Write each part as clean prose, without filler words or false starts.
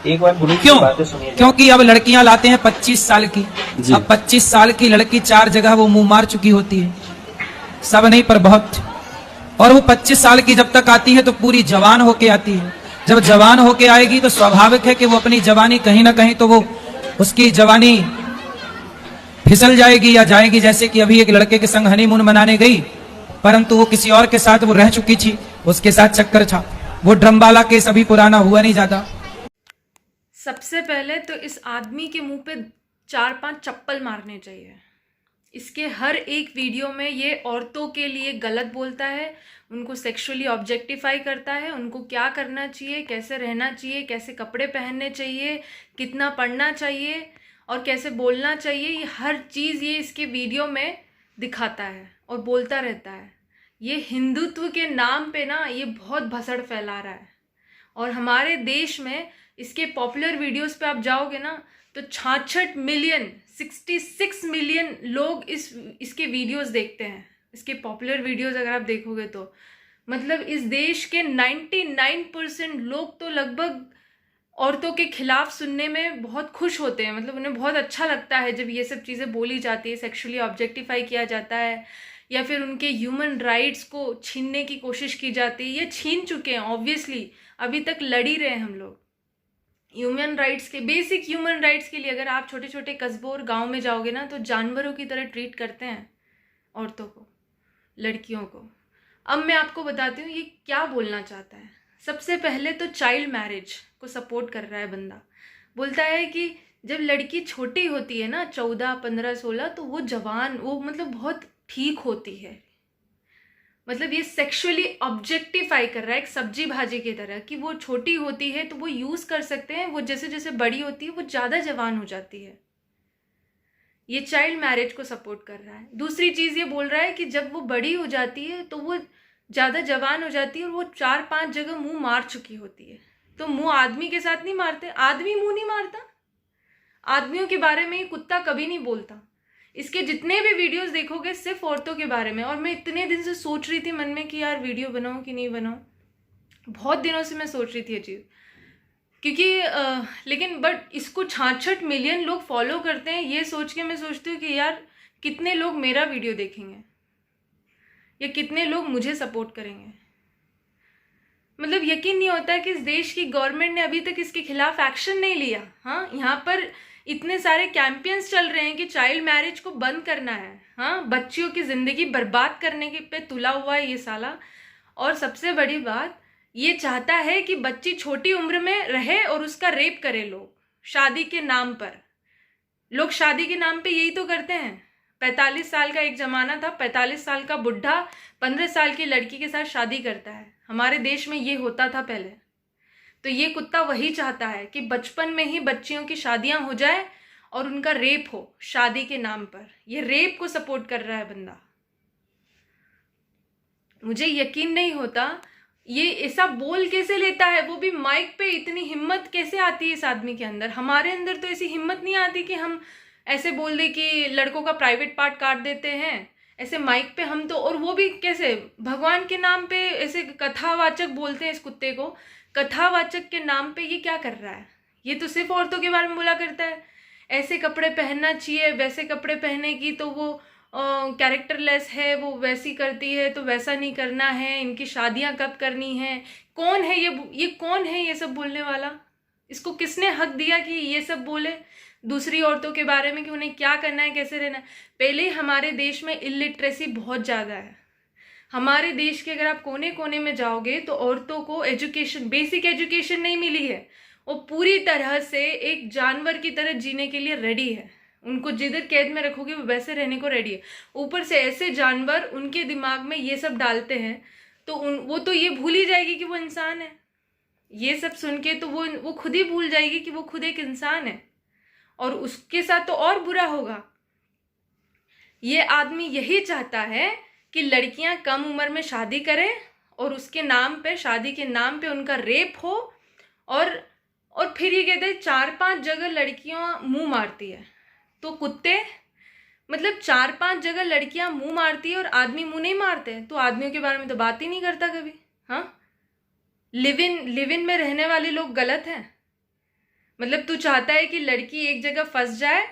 एक बार गुरु जी क्यों? की बातें सुनिए। क्योंकि अब लड़कियां लाते हैं 25 साल की। अब 25 साल की लड़की 4 जगह वो मुंह मार चुकी होती है, सब नहीं पर बहुत। और वो 25 साल की जब तक आती है तो पूरी जवान होके आती है। जब जवान होके आएगी तो स्वाभाविक है कि वो अपनी जवानी कहीं ना कहीं तो वो उसकी जवानी फिसल जाएगी या जाएगी। जैसे कि अभी एक लड़के के संग हनीमून मनाने गई, परंतु वो किसी और के साथ वो रह चुकी थी, उसके साथ चक्कर था। वो ड्रमवाला केस अभी पुराना हुआ नहीं ज्यादा। सबसे पहले तो इस आदमी के मुंह पे 4-5 चप्पल मारने चाहिए। इसके हर एक वीडियो में ये औरतों के लिए गलत बोलता है, उनको सेक्सुअली ऑब्जेक्टिफाई करता है, उनको क्या करना चाहिए, कैसे रहना चाहिए, कैसे कपड़े पहनने चाहिए, कितना पढ़ना चाहिए और कैसे बोलना चाहिए, ये हर चीज़ ये इसके वीडियो में दिखाता है और बोलता रहता है। ये हिंदुत्व के नाम पे ना ये बहुत भसड़ फैला रहा है। और हमारे देश में इसके पॉपुलर वीडियोस पे आप जाओगे ना तो 66 मिलियन 66 मिलियन लोग इसके वीडियोस देखते हैं। इसके पॉपुलर वीडियोस अगर आप देखोगे तो मतलब इस देश के 99% लोग तो लगभग औरतों के खिलाफ सुनने में बहुत खुश होते हैं। मतलब उन्हें बहुत अच्छा लगता है जब ये सब चीज़ें बोली जाती है, सेक्सुअली ऑब्जेक्टिफाई किया जाता है या फिर उनके ह्यूमन राइट्स को छीनने की कोशिश की जाती है। ये छीन चुके हैं ऑब्वियसली, अभी तक लड़ ही रहे हैं हम लोग ह्यूमन राइट्स के, बेसिक ह्यूमन राइट्स के लिए। अगर आप छोटे छोटे कस्बों और गाँव में जाओगे ना तो जानवरों की तरह ट्रीट करते हैं औरतों को, लड़कियों को। अब मैं आपको बताती हूँ ये क्या बोलना चाहता है। सबसे पहले तो चाइल्ड मैरिज को सपोर्ट कर रहा है बंदा। बोलता है कि जब लड़की छोटी होती है ना 14, 15, 16 तो वो जवान, वो मतलब बहुत ठीक होती है। मतलब ये सेक्सुअली ऑब्जेक्टिफाई कर रहा है एक सब्जी भाजी की तरह कि वो छोटी होती है तो वो यूज़ कर सकते हैं, वो जैसे जैसे बड़ी होती है वो ज़्यादा जवान हो जाती है। ये चाइल्ड मैरिज को सपोर्ट कर रहा है। दूसरी चीज़ ये बोल रहा है कि जब वो बड़ी हो जाती है तो वो ज़्यादा जवान हो जाती है और वो 4-5 जगह मुंह मार चुकी होती है। तो मुंह आदमी के साथ नहीं मारते, आदमी मुंह नहीं मारता। आदमियों के बारे में ये कुत्ता कभी नहीं बोलता। इसके जितने भी वीडियोस देखोगे सिर्फ औरतों के बारे में। और मैं इतने दिन से सोच रही थी मन में कि यार वीडियो बनाऊं कि नहीं बनाऊं, बहुत दिनों से मैं सोच रही थी ये चीज़, क्योंकि लेकिन बट इसको 66 मिलियन लोग फॉलो करते हैं। ये सोच के मैं सोचती हूँ कि यार कितने लोग मेरा वीडियो देखेंगे या कितने लोग मुझे सपोर्ट करेंगे। मतलब यकीन नहीं होता है कि इस देश की गवर्नमेंट ने अभी तक इसके खिलाफ एक्शन नहीं लिया। हाँ, यहाँ पर इतने सारे कैंपेन्स चल रहे हैं कि चाइल्ड मैरिज को बंद करना है। हाँ, बच्चियों की ज़िंदगी बर्बाद करने के पे तुला हुआ है ये साला। और सबसे बड़ी बात ये चाहता है कि बच्ची छोटी उम्र में रहे और उसका रेप करे लोग शादी के नाम पर। लोग शादी के नाम पे यही तो करते हैं। 45 साल का एक ज़माना था, 45 साल का बुढ़ा 15 साल की लड़की के साथ शादी करता है। हमारे देश में ये होता था पहले। तो ये कुत्ता वही चाहता है कि बचपन में ही बच्चियों की शादियां हो जाए और उनका रेप हो शादी के नाम पर। ये रेप को सपोर्ट कर रहा है बंदा। मुझे यकीन नहीं होता ये ऐसा बोल कैसे लेता है, वो भी माइक पे। इतनी हिम्मत कैसे आती है इस आदमी के अंदर। हमारे अंदर तो ऐसी हिम्मत नहीं आती कि हम ऐसे बोल दे कि लड़कों का प्राइवेट पार्ट काट देते हैं ऐसे माइक पे हम तो। और वो भी कैसे भगवान के नाम पे ऐसे कथावाचक बोलते हैं इस कुत्ते को। कथावाचक के नाम पे ये क्या कर रहा है। ये तो सिर्फ औरतों के बारे में बोला करता है, ऐसे कपड़े पहनना चाहिए, वैसे कपड़े पहने की तो वो कैरेक्टरलेस है, वो वैसी करती है तो वैसा नहीं करना है, इनकी शादियां कब करनी है। कौन है ये कौन है ये सब बोलने वाला। इसको किसने हक दिया कि ये सब बोले दूसरी औरतों के बारे में कि उन्हें क्या करना है, कैसे रहना है। पहले हमारे देश में इलिटरेसी बहुत ज़्यादा है। हमारे देश के अगर आप कोने कोने में जाओगे तो औरतों को एजुकेशन, बेसिक एजुकेशन नहीं मिली है। वो पूरी तरह से एक जानवर की तरह जीने के लिए रेडी है। उनको जिधर कैद में रखोगे वो वैसे रहने को रेडी है। ऊपर से ऐसे जानवर उनके दिमाग में ये सब डालते हैं तो वो तो ये भूल ही जाएगी कि वो इंसान है। ये सब सुन के तो वो खुद ही भूल जाएगी कि वो खुद एक इंसान है और उसके साथ तो और बुरा होगा। ये आदमी यही चाहता है कि लड़कियां कम उम्र में शादी करें और उसके नाम पे, शादी के नाम पे उनका रेप हो। और फिर ये कहते हैं 4-5 जगह लड़कियां मुंह मारती है। तो कुत्ते, मतलब 4-5 जगह लड़कियां मुंह मारती है और आदमी मुंह नहीं मारते हैं तो आदमियों के बारे में तो बात ही नहीं करता कभी। हाँ, लिव इन में रहने वाले लोग गलत हैं। मतलब तू चाहता है कि लड़की एक जगह फंस जाए,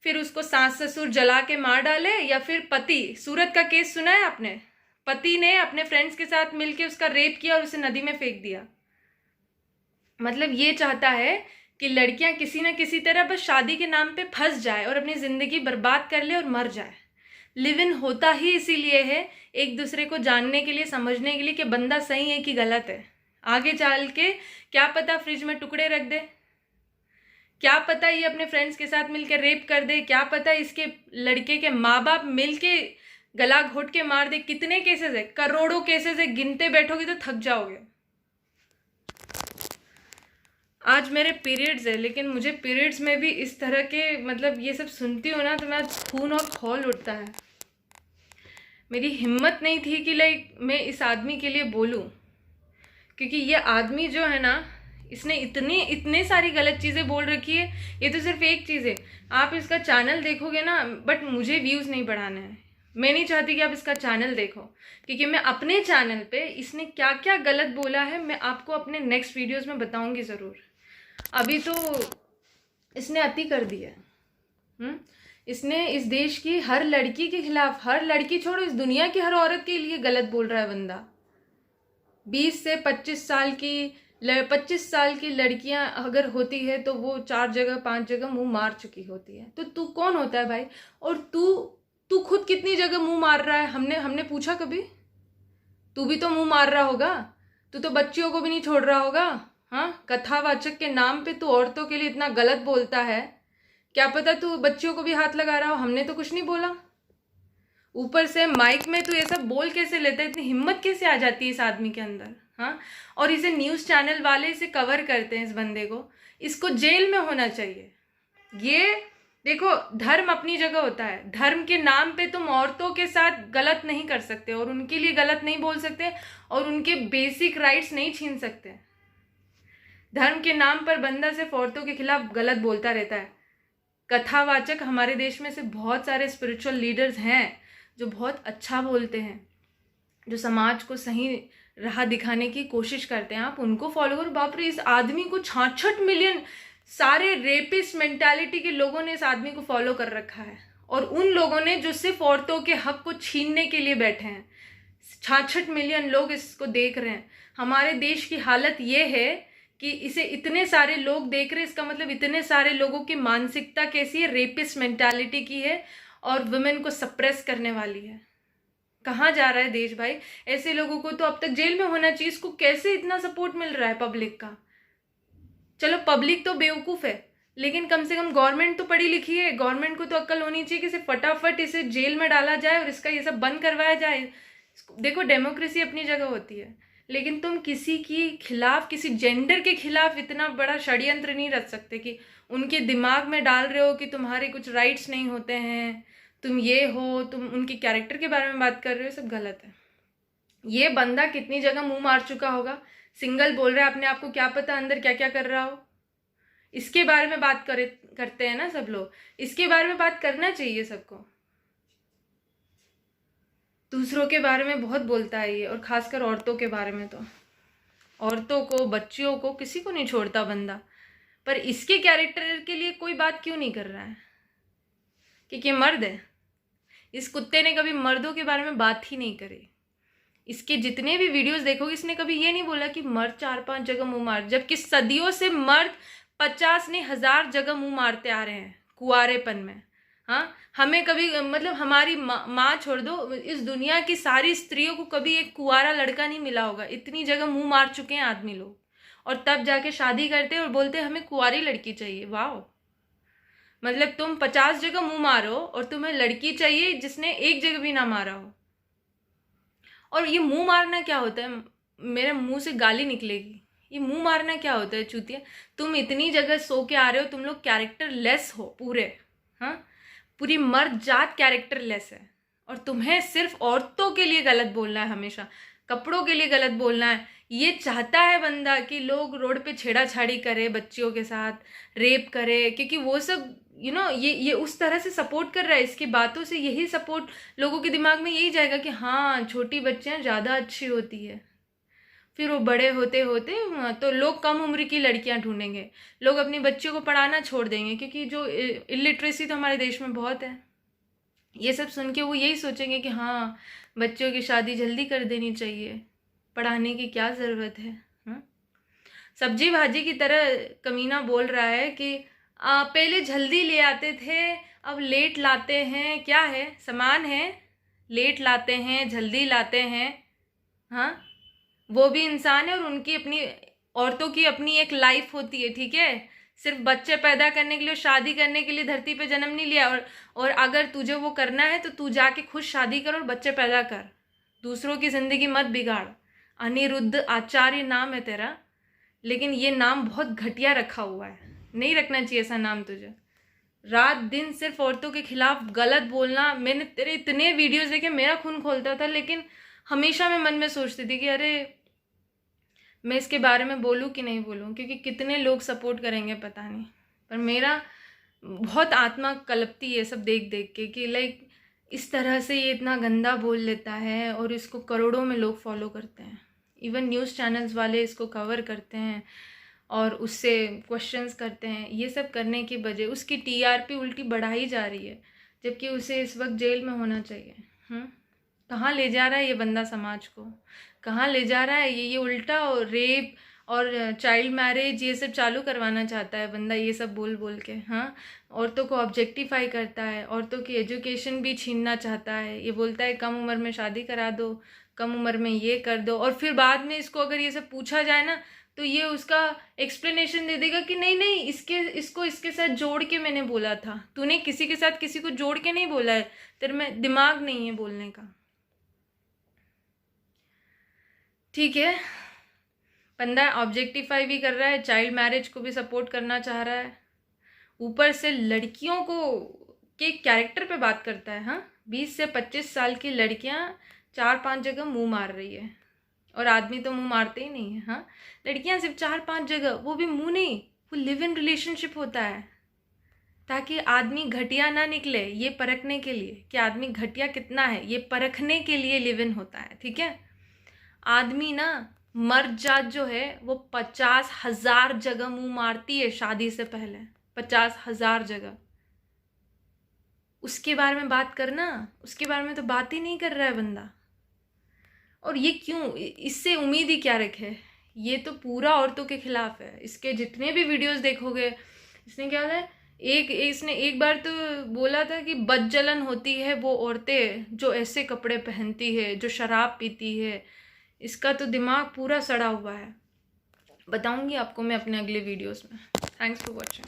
फिर उसको सास ससुर जला के मार डाले, या फिर पति, सूरत का केस सुना है आपने, पति ने अपने फ्रेंड्स के साथ मिलके उसका रेप किया और उसे नदी में फेंक दिया। मतलब ये चाहता है कि लड़कियां किसी न किसी तरह बस शादी के नाम पे फंस जाए और अपनी जिंदगी बर्बाद कर ले और मर जाए। लिव इन होता ही इसीलिए है, एक दूसरे को जानने के लिए, समझने के लिए कि बंदा सही है कि गलत है। आगे चल के क्या पता फ्रिज में टुकड़े रख दे, क्या पता ये अपने फ्रेंड्स के साथ मिलकर रेप कर दे, क्या पता इसके लड़के के माँ बाप मिलके गला घोट के मार दे। कितने केसेस है, करोड़ों केसेस है, गिनते बैठोगे तो थक जाओगे। आज मेरे पीरियड्स है, लेकिन मुझे पीरियड्स में भी इस तरह के मतलब ये सब सुनती हूँ ना तो मेरा खून और खौल उठता है। मेरी हिम्मत नहीं थी कि मैं इस आदमी के लिए बोलूँ, क्योंकि ये आदमी जो है ना, इसने इतने सारी गलत चीज़ें बोल रखी है। ये तो सिर्फ एक चीज़ है, आप इसका चैनल देखोगे ना, बट मुझे व्यूज़ नहीं बढ़ाने हैं। मैं नहीं चाहती कि आप इसका चैनल देखो, क्योंकि मैं अपने चैनल पे इसने क्या क्या गलत बोला है मैं आपको अपने नेक्स्ट वीडियोज़ में बताऊँगी ज़रूर। अभी तो इसने अति कर दिया है। इसने इस देश की हर लड़की के खिलाफ, हर लड़की छोड़ो, इस दुनिया की हर औरत के लिए गलत बोल रहा है बंदा। 20 से 25 साल की लड़कियां अगर होती है तो वो 4 जगह 5 जगह मुंह मार चुकी होती है। तो तू कौन होता है भाई? और तू खुद कितनी जगह मुंह मार रहा है? हमने पूछा कभी? तू भी तो मुंह मार रहा होगा, तू तो बच्चियों को भी नहीं छोड़ रहा होगा। हाँ, कथावाचक के नाम पे तू औरतों के लिए इतना गलत बोलता है, क्या पता तू बच्चियों को भी हाथ लगा रहा हो। हमने तो कुछ नहीं बोला। ऊपर से माइक में तू ये सब बोल कैसे लेता है? इतनी हिम्मत कैसे आ जाती है इस आदमी के अंदर? हाँ, और इसे न्यूज़ चैनल वाले इसे कवर करते हैं, इस बंदे को। इसको जेल में होना चाहिए। ये देखो, धर्म अपनी जगह होता है, धर्म के नाम पे तुम औरतों के साथ गलत नहीं कर सकते और उनके लिए गलत नहीं बोल सकते और उनके बेसिक राइट्स नहीं छीन सकते। धर्म के नाम पर बंदा सिर्फ औरतों के खिलाफ गलत बोलता रहता है। कथावाचक हमारे देश में से बहुत सारे स्पिरिचुअल लीडर्स हैं जो बहुत अच्छा बोलते हैं, जो समाज को सही राह दिखाने की कोशिश करते हैं। आप उनको फॉलो करो। बाप रे, इस आदमी को 66 मिलियन सारे रेपिस्ट मेंटालिटी के लोगों ने इस आदमी को फॉलो कर रखा है, और उन लोगों ने जो सिर्फ औरतों के हक को छीनने के लिए बैठे हैं। 66 मिलियन लोग इसको देख रहे हैं। हमारे देश की हालत ये है कि इसे इतने सारे लोग देख रहे हैं, इसका मतलब इतने सारे लोगों की मानसिकता कैसी है, रेपिस्ट मेंटालिटी की है और वुमेन को सप्रेस करने वाली है। कहाँ जा रहा है देश भाई? ऐसे लोगों को तो अब तक जेल में होना चाहिए। इसको कैसे इतना सपोर्ट मिल रहा है पब्लिक का? चलो, पब्लिक तो बेवकूफ है, लेकिन कम से कम गवर्नमेंट तो पढ़ी लिखी है। गवर्नमेंट को तो अक्ल होनी चाहिए कि इसे फटाफट इसे जेल में डाला जाए और इसका ये सब बंद करवाया जाए। देखो, डेमोक्रेसी अपनी जगह होती है, लेकिन तुम किसी की खिलाफ, किसी जेंडर के खिलाफ इतना बड़ा षड्यंत्र नहीं रच सकते कि उनके दिमाग में डाल रहे हो कि तुम्हारे कुछ राइट्स नहीं होते हैं, तुम ये हो, तुम उनके कैरेक्टर के बारे में बात कर रहे हो। सब गलत है। ये बंदा कितनी जगह मुंह मार चुका होगा, सिंगल बोल रहा है अपने आप को, क्या पता अंदर क्या क्या कर रहा हो। इसके बारे में बात करते हैं ना सब लोग, इसके बारे में बात करना चाहिए सबको। दूसरों के बारे में बहुत बोलता है ये, और खासकर औरतों के बारे में तो औरतों को, बच्चियों को, किसी को नहीं छोड़ता बंदा। पर इसके कैरेक्टर के लिए कोई बात क्यों नहीं कर रहा है? क्योंकि मर्द है। इस कुत्ते ने कभी मर्दों के बारे में बात ही नहीं करी। इसके जितने भी वीडियोस देखोगे, इसने कभी ये नहीं बोला कि मर्द 4-5 जगह मुंह मार, जबकि सदियों से मर्द 50 नहीं 1000 जगह मुंह मारते आ रहे हैं कुंवारेपन में। हाँ, हमें कभी, मतलब हमारी माँ छोड़ दो, इस दुनिया की सारी स्त्रियों को कभी एक कुंवारा लड़का नहीं मिला होगा। इतनी जगह मुंह मार चुके हैं आदमी लोग, और तब जाके शादी करते हैं और बोलते हैं हमें कुंवारी लड़की चाहिए। वाह, मतलब तुम 50 जगह मुंह मारो और तुम्हें लड़की चाहिए जिसने एक जगह भी ना मारा हो। और ये मुंह मारना क्या होता है? मेरे मुंह से गाली निकलेगी। ये मुंह मारना क्या होता है चूतिया? तुम इतनी जगह सो के आ रहे हो, तुम लोग कैरेक्टर लेस हो पूरे। हाँ, पूरी मर्द जात कैरेक्टर लेस है, और तुम्हें सिर्फ औरतों के लिए गलत बोलना है, हमेशा कपड़ों के लिए गलत बोलना है। ये चाहता है बंदा कि लोग रोड पे छेड़ाछाड़ी करे, बच्चियों के साथ रेप करे, क्योंकि वो सब ये उस तरह से सपोर्ट कर रहा है। इसकी बातों से यही सपोर्ट लोगों के दिमाग में यही जाएगा कि हाँ, छोटी बच्चियां ज़्यादा अच्छी होती है। फिर वो बड़े होते होते तो लोग कम उम्र की लड़कियां ढूंढेंगे, लोग अपनी बच्चियों को पढ़ाना छोड़ देंगे, क्योंकि जो इलिटरेसी तो हमारे देश में बहुत है। ये सब सुन के वो यही सोचेंगे कि हाँ, बच्चों की शादी जल्दी कर देनी चाहिए, पढ़ाने की क्या ज़रूरत है। सब्जी भाजी की तरह कमीना बोल रहा है कि पहले जल्दी ले आते थे, अब लेट लाते हैं। क्या है, समान है, लेट लाते हैं जल्दी लाते हैं। हाँ, वो भी इंसान है और उनकी अपनी, औरतों की अपनी एक लाइफ होती है, ठीक है। सिर्फ बच्चे पैदा करने के लिए, शादी करने के लिए धरती पे जन्म नहीं लिया। और अगर तुझे वो करना है तो तू जाके खुद शादी कर और बच्चे पैदा कर, दूसरों की ज़िंदगी मत बिगाड़। अनिरुद्ध आचार्य नाम है तेरा, लेकिन ये नाम बहुत घटिया रखा हुआ है, नहीं रखना चाहिए ऐसा नाम तुझे। रात दिन सिर्फ औरतों के खिलाफ गलत बोलना। मैंने तेरे इतने वीडियोस देखे, मेरा खून खोलता था, लेकिन हमेशा मैं मन में सोचती थी कि अरे मैं इसके बारे में बोलूं कि नहीं बोलूं, क्योंकि कितने लोग सपोर्ट करेंगे पता नहीं। पर मेरा बहुत आत्मा कलपती है सब देख देख के कि लाइक इस तरह से ये इतना गंदा बोल लेता है और इसको करोड़ों में लोग फॉलो करते हैं। इवन न्यूज़ चैनल्स वाले इसको कवर करते हैं और उससे क्वेश्चंस करते हैं। ये सब करने की वजह उसकी टीआरपी उल्टी बढ़ाई जा रही है, जबकि उसे इस वक्त जेल में होना चाहिए। कहाँ ले जा रहा है ये बंदा समाज को, कहाँ ले जा रहा है ये उल्टा और रेप और चाइल्ड मैरिज ये सब चालू करवाना चाहता है बंदा, ये सब बोल बोल के। हाँ, औरतों को ऑब्जेक्टिफाई करता है, औरतों की एजुकेशन भी छीनना चाहता है। ये बोलता है कम उम्र में शादी करा दो, कम उम्र में ये कर दो, और फिर बाद में इसको अगर ये सब पूछा जाए ना तो ये उसका एक्सप्लेनेशन दे देगा कि नहीं नहीं, इसको इसके साथ जोड़ के मैंने बोला था। तूने किसी के साथ किसी को जोड़ के नहीं बोला है, तेरे में दिमाग नहीं है बोलने का, ठीक है। बंदा ऑब्जेक्टिफाई भी कर रहा है, चाइल्ड मैरिज को भी सपोर्ट करना चाह रहा है, ऊपर से लड़कियों को के कैरेक्टर पे बात करता है। हाँ, 20 से 25 साल की लड़कियां 4-5 जगह मुंह मार रही है, और आदमी तो मुंह मारते ही नहीं है। हाँ, लड़कियां सिर्फ 4-5 जगह, वो भी मुंह नहीं, वो लिव इन रिलेशनशिप होता है, ताकि आदमी घटिया ना निकले, ये परखने के लिए कि आदमी घटिया कितना है, ये परखने के लिए लिव इन होता है, ठीक है। आदमी ना, मर्द जात जो है वो 50,000 जगह मुंह मारती है शादी से पहले, 50,000 जगह। उसके बारे में बात करना, उसके बारे में तो बात ही नहीं कर रहा है बंदा। और ये क्यों, इससे उम्मीद ही क्या रखे, ये तो पूरा औरतों के खिलाफ है। इसके जितने भी वीडियोस देखोगे, इसने क्या है, इसने एक बार तो बोला था कि बदजलन होती है वो औरतें जो ऐसे कपड़े पहनती है, जो शराब पीती है। इसका तो दिमाग पूरा सड़ा हुआ है। बताऊंगी आपको मैं अपने अगले वीडियोस में। Thanks for watching.